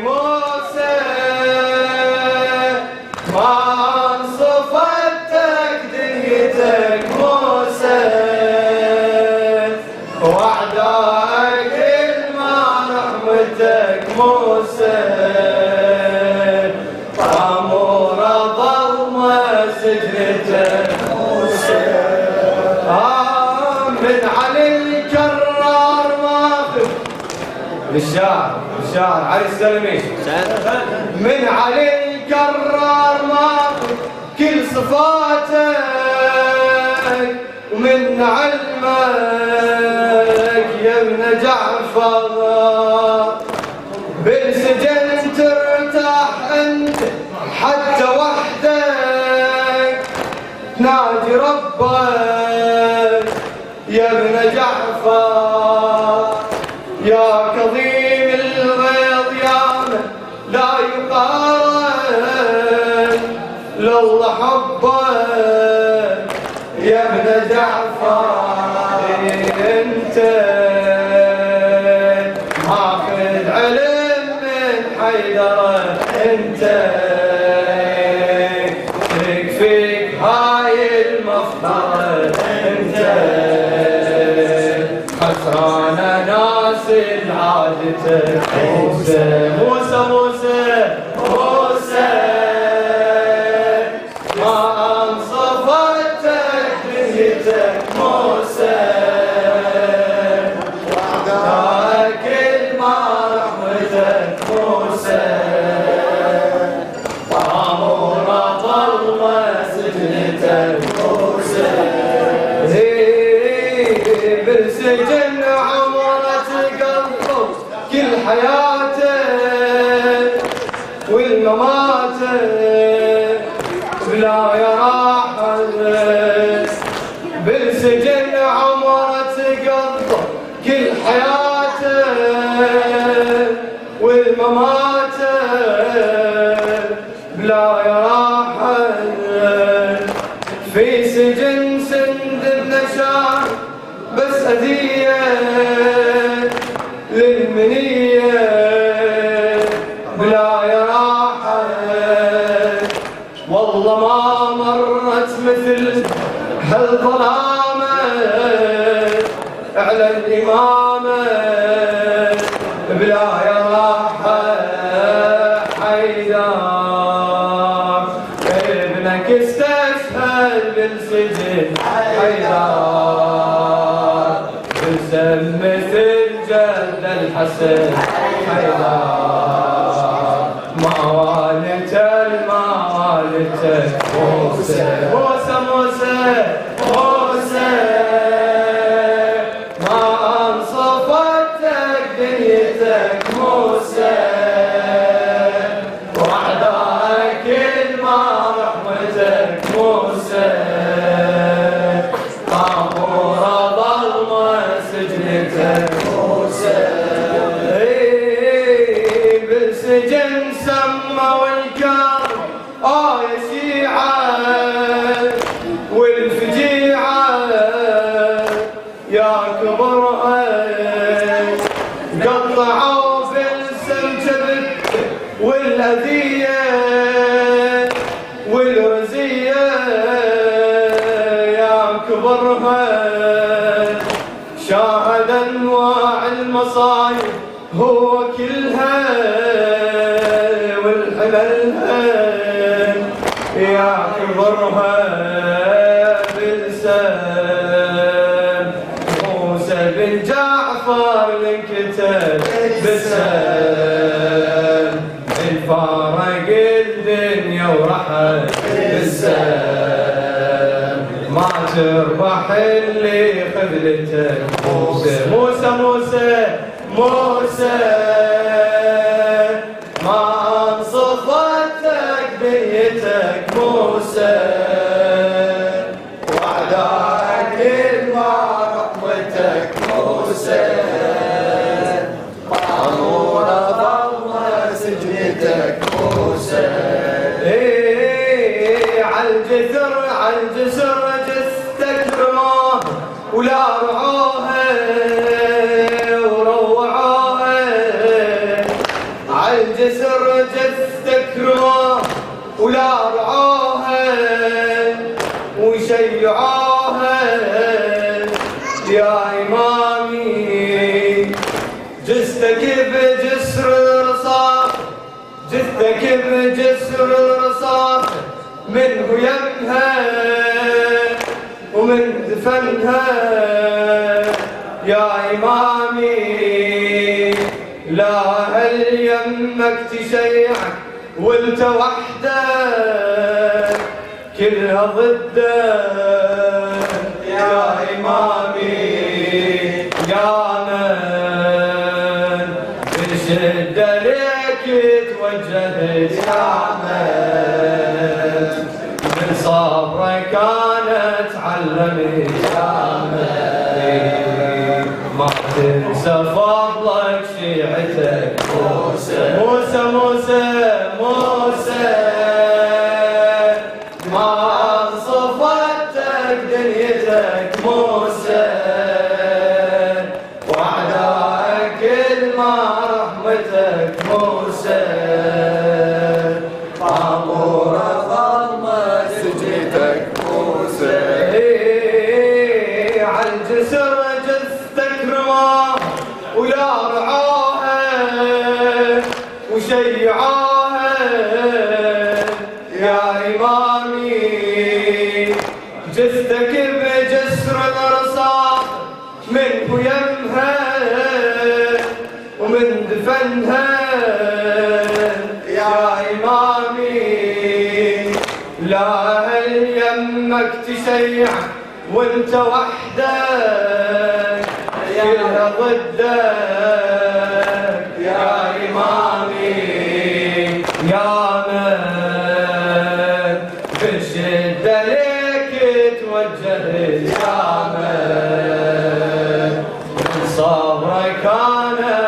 موسى ما انصفتك دنيتك موسى وعداك ما رحمتك موسى طامور ظلمة سجنتك موسى من علي الكرار ماخذ للشاعر علي السلمي من علي الكرار ماخذ كل صفاتك ومن علمك يا ابن جعفر بالسجن ترتاح انت حتى وحدك تنادي ربك يا ابن جعفر يا كظيم الغيظ يا من لا يقارن لله حبك يا ابن جعفر انت ماخذ علم من حيدر انت تكفيك هاي المفخرة انت خسرانة ناس عادتك موسى موسى موسى موسى ما انصفتك دنيتك موسى وعداك ما رحمتك موسى طامور ظلمة سجنتك موسى بالسجن عمرك قلبك كل حياتك والمماتك بلا يا راحة بالسجن عمرك قلبك كل حياتك والمماتك بلا يا راحة في سجن سند بنشان بس أذية للمنية بلا يا راحة والله ما مرت مثل هالظلامة على الإمامة بلا يا راحة حيدر ابنك استشهد بالسجن حيدر بسمة الجد الحسن حيدر ما والته ما والته موسى موسى موسى موسى ما انصفتك دنيتك موسى وعداك ما رحمتك موسى طامور ظلمة سجنتك موسى بالسجن سموا الكرب يا شيعة والفجيعة يا كبرها قطعوا في السمجبت والأذية والرزية يا كبرها شاهد انواع المصايب هو كلها والحللها يا كبرها بالسام موسى بن جعفر انكتب بالسام الفارق الدنيا ورحل بالسام ما تربح اللي خذلتك موسى موسى موسى موسى ما انصفتك دنيتك موسى وعداك ما رحمتك موسى طامور ظلمة سجنتك موسى عالجسر جثتك رماه ولا رعاها وروعاها عالجسر جثتك رماه ولا رعاها وشيعاها يا إمامي. جثتك بجسر الرصاص، جثتك بجسر الرصاص، منه يمها ومن دفنها يا إمامي. لا هل يمك تشيعك وانت وحدك كلها ضدك يا إمامي. يا من بالشدة ليك توجهت يا من من صبرك كانت علمت يا من ما تنسى فضلك شيعتك موسى موسى موسى موسى. ما صفتك دنيتك موسى وأعدائك كل ما رحمتك موسى. عبور ظلمة سجيتك موسى. عالجسر جثتك رماه ولا رعاها وشيعاها يا إمامي. جثتك بجسر الرصاص منه يمها ومن دفنها يا إمامي. لا هل يمك تشيع وانت وحدك كلها ضدك يا إمامي. يا من بالشدة ليك توجهت يا من من صبرك كانت